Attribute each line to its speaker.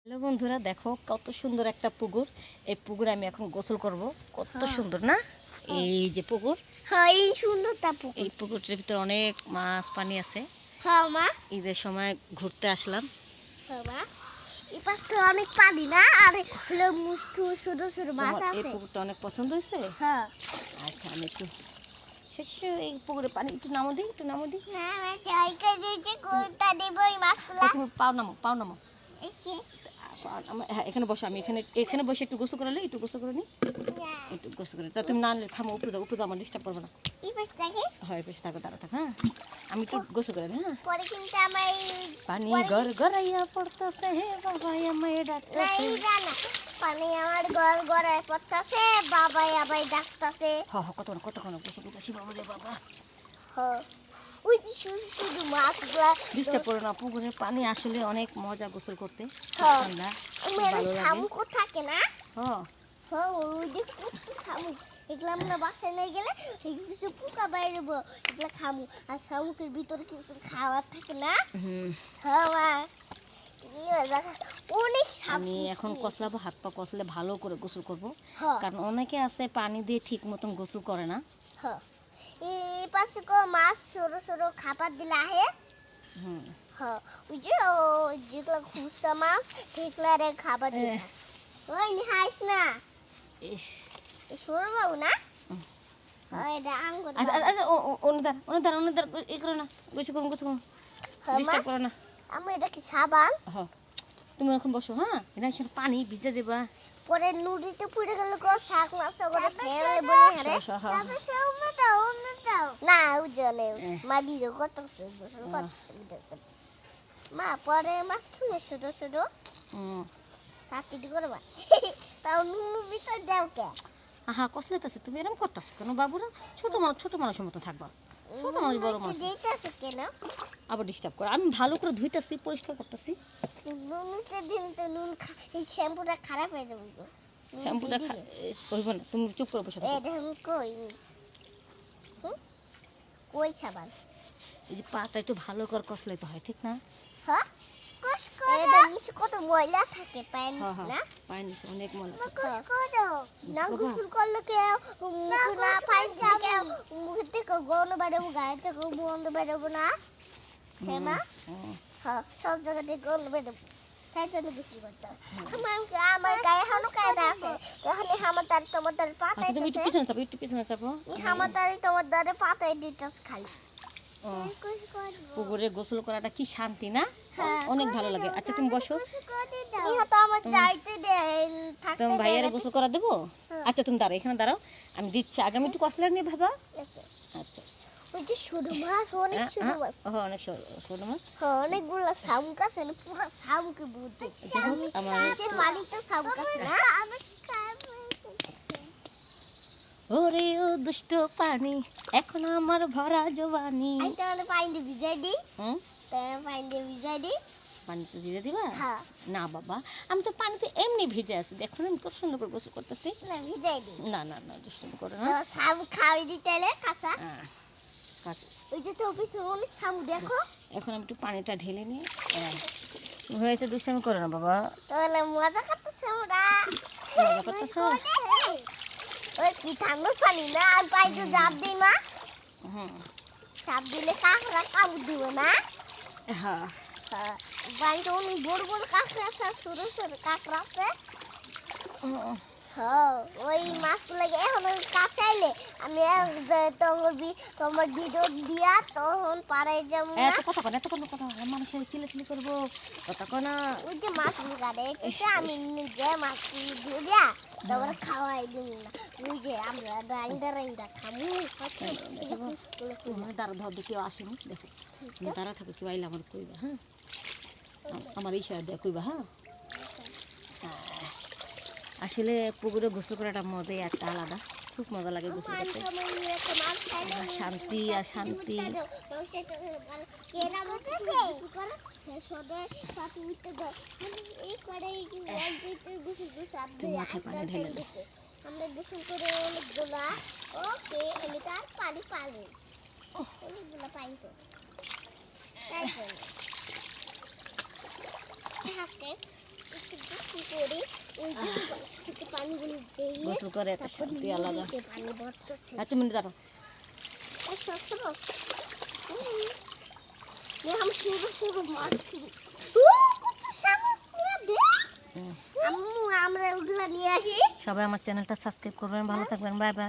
Speaker 1: Hello বন্ধুরা, দেখো কত সুন্দর একটা পুকুর। এই পুকুরে আমি এখন গোসল করব। কত সুন্দর না? এই যে পুকুর,
Speaker 2: হ্যাঁ এই সুন্দরটা পুকুর।
Speaker 1: এই পুকুরটার ভিতরে অনেক মাছ পানি আছে।
Speaker 2: হ্যাঁ মা,
Speaker 1: ঈদের সময় ঘুরতে আসলাম।
Speaker 2: হ্যাঁ মা, এই পাশে অনেক পানি না, আর হলো মুস্তু শুধু শুধু মাছ
Speaker 1: তোমার এই
Speaker 2: আছে।
Speaker 1: পুকুরটা অনেক পছন্দ হয়েছে?
Speaker 2: হ্যাঁ।
Speaker 1: আচ্ছা, আমি একটু এই পুকুরে পানি একটু নামো দিই, একটু নামো দিই।
Speaker 2: না আমি জায়গা দিয়েছি কোনটা দেব এই মাছগুলো।
Speaker 1: তুমি পাও নামো, পাও নামো।
Speaker 2: এই কি?
Speaker 1: হ্যাঁ, এখানে বসো, আমি এখানে এখানে বসে একটু গোসল করে নিই, একটু গোসল করে নিই,
Speaker 2: না
Speaker 1: একটু গোসল করে। তা তুমি না আনলে থামো, উপরে দাও, উপরে দাও, আমার ডিস্টার্ব করবে না।
Speaker 2: এই পাশটাকে
Speaker 1: হয় বেশ, থাকো, দাঁড়া থাক। হ্যাঁ, আমি একটু গোসল করে নিই। হ্যাঁ,
Speaker 2: পরে কিন্তু আমার
Speaker 1: পানি গর গরাইয়া পড়তেছে, হে বাবা আমায় ডাকতেছে।
Speaker 2: নাই জানা পানি আমার ঘর ঘরে পড়তাছে, বাবা আবার ডাকতাছে।
Speaker 1: হ্যাঁ হ্যাঁ, কতক্ষণ গোসল করতেছি বাবা রে বাবা।
Speaker 2: হ্যাঁ ওই যে শুধু শুধু মাছগুলা।
Speaker 1: ডিস্টার্ব করো না, পুকুরের পানি আসলে অনেক মজা গোসল করতে।
Speaker 2: হ্যাঁ
Speaker 1: ঠান্ডা, খুব
Speaker 2: আমার
Speaker 1: ভালো লাগে।
Speaker 2: শামুকও থাকে না।
Speaker 1: হ্যাঁ,
Speaker 2: হ্যাঁ ওই যে কত শামুক, এগুলো আমরা বাসায় নিয়ে গেলে কিছু পোকা বাইরেবো, এগুলো খামু। আর শামুকের ভিতরে কিছু খাবার থাকে না। হ্যাঁ মা, অনেক
Speaker 1: আমি এখন কসলাবো, হাত পা কসলে ভালো করে গোসল করব।
Speaker 2: হ্যাঁ
Speaker 1: কারণ অনেকে আছে পানি দিয়ে ঠিক মতন গোসল করে না।
Speaker 2: হ্যাঁ এই পাশে মাছ সরু সরু খাবার দিলে আহে। হ্যাঁ ওই যে যেগুলো খুচরা মাছ সেগুলো খাবার দিলে। ওই নিহাইস না সরু বাবু না। হ্যাঁ এটা আঙ্গুর।
Speaker 1: অনুদার ই করো না, গোসল করুন। ডিস্টার্ব করো না।
Speaker 2: আমি এটা কি সাবান?
Speaker 1: হ্যাঁ, তুমি এখন বসো। হ্যাঁ, এটা পানি ভিজে যাবা।
Speaker 2: পরে নুডিতে পুড়ে গেল গো, শাক মাছ করে খেয়ে বলে হারে। না উজলে মা বিরো কত মা পরে মাছ শুনে শুধু শুধু কাটি করবা তাও নুনু ভিতর দেও কে?
Speaker 1: আহা, কসলাইতেছে, তুমি এরকম করতেছো কেন বাবুরা? ছোট মানুষের মতো থাকবা। ছোট মানুষ বড় মানুষ
Speaker 2: দিতেছে কেন?
Speaker 1: আবার ডিস্টার্ব করে। আমি ভালো করে ধুইতেছি, পরিষ্কার করতেছি।
Speaker 2: নুনুতে দিন তো নুন এই শ্যাম্পুটা খারাপ হয়ে যাবে গো।
Speaker 1: শ্যাম্পুটা কইব না, তুমি চুপ করে বসে থাকো।
Speaker 2: এটা কই কই সাবান?
Speaker 1: এই যে পাটা একটু ভালো করে কসলাইতে হয়, ঠিক না?
Speaker 2: হ্যাঁ কস করে। এটা নিচে কত ময়লা থাকে পানিস না?
Speaker 1: পানিস অনেক ময়লা থাকে।
Speaker 2: কস করো না, গোসল করলে কেউ মুখ না পাইস কেউ মুখ থেকে গন্ধ বেরোবো, গায়ে থেকে গন্ধ বেরোবো না। হ্যাঁ মা, হ্যাঁ সব জায়গা থেকে গন্ধ বেরোবো, তাই জন্য গোসল করতে হয়। আমার গায়ে এখনো কায়দা আছে, এখানে আমার দ্বারে তোমার দ্বারে পাতাই
Speaker 1: তুমি একটু পিছনে চাপো, একটু পিছনে চাপো।
Speaker 2: আমার দ্বারে তোমার দ্বারে পাতাই দিতেছে খালি।
Speaker 1: পুকুরে গোসল করাটা কি শান্তি না? অনেক ভালো লাগে। আচ্ছা তুমি বসো।
Speaker 2: ইহা তো আমার চাইতে দেন থাকতে
Speaker 1: তুমি ভাইয়ারে গোসল করা দেবো? আচ্ছা তুমি দাঁড়াও, এখানে দাঁড়াও, আমি দিচ্ছি। আগে আমি একটু কসলা নিয়ে ভাবা। আচ্ছা,
Speaker 2: ওই যে সরু মাছ, অনেক সরু মাছ।
Speaker 1: হ্যাঁ, অনেক সরু মাছ।
Speaker 2: হ্যাঁ অনেকগুলো শামুক আছে না, পুরো শামুকের বুদ্ধি। সে পানি তো শামুক আছে না।
Speaker 1: ওরে ও দুষ্ট পানি, এখন আমার ভরা জবানি।
Speaker 2: তাহলে পানি ভিজাই দিই। পানি ভিজাই দিই।
Speaker 1: পানিতে ভিজে দিবা?
Speaker 2: হ্যাঁ।
Speaker 1: না বাবা, আমি তো পানিতে এমনি ভিজে আছি, দেখো আমি কত সুন্দর করে গোসল করতেছি।
Speaker 2: না ভিজাই দিই।
Speaker 1: না না না, দুষ্টুমি করো না।
Speaker 2: শামুক খাওয়াই দিতে এলে কাঁচা।
Speaker 1: কাঁচা।
Speaker 2: ওই যে তো পিছনে অনেক শামুক দেখো।
Speaker 1: এখন আমি একটু পানিটা ঢেলে নিই। হয়েছে, দুষ্টুমি করো না বাবা।
Speaker 2: তাহলে মজা করতেছে আমরা।
Speaker 1: মজা করতেছো?
Speaker 2: ওই কি ঠান্ডার পানি না, আর পাইতে জাপ দিই মা। চাপ দিলে কাঁকড়া কামড় দিব না।
Speaker 1: হ্যাঁ,
Speaker 2: বাড়িতে অনেক বড় বড় কাঁকড়া আছে, ছোট ছোট কাঁকড়া আছে। হ্যাঁ ওই মাছগুলো এখন কাছে আইলে আমি তোমার ভিডিও দিয়া তখন পাড়ায় যাবো না।
Speaker 1: মানুষের চিলেচিলি করবো, কথা না।
Speaker 2: ওই যে মাছগুলো কাটে আমি নিজে মাছ ধরিয়া তারপরে খাওয়াই দিই না। ওই যে আমরা রাইন্দা খামু।
Speaker 1: দাঁড়া, ধর কেউ আসেনি, দেখো দাঁড়া থাকো, কেউ আইলে আমার কইবা। হ্যাঁ, আমার ইশারা দেয়া কইবা। হ্যাঁ, আসলে পুকুরে গোসল করাটা মজাই একটা আলাদা, খুব মজা লাগে গোসল করতে। শান্তি আর শান্তি।
Speaker 2: আমরা গোসল করে অনেকগুলা ওকে আমি তার পানি পানি অনেকগুলা পানি তো তাই জন্য করি ওই যে থেকে পানিগুলো দিয়ে
Speaker 1: গোসল করে একটা শান্তি আলাদা।
Speaker 2: পানি ভরতেছে
Speaker 1: আর 2 মিনিট দাঁড়াও।
Speaker 2: हम शुरू शुरू मस्त আমরা ওগুলা নিয়ে আসি
Speaker 1: সবাই আমার চ্যানেলটা সাবস্ক্রাইব করবেন, ভালো থাকবেন, বাই বাই।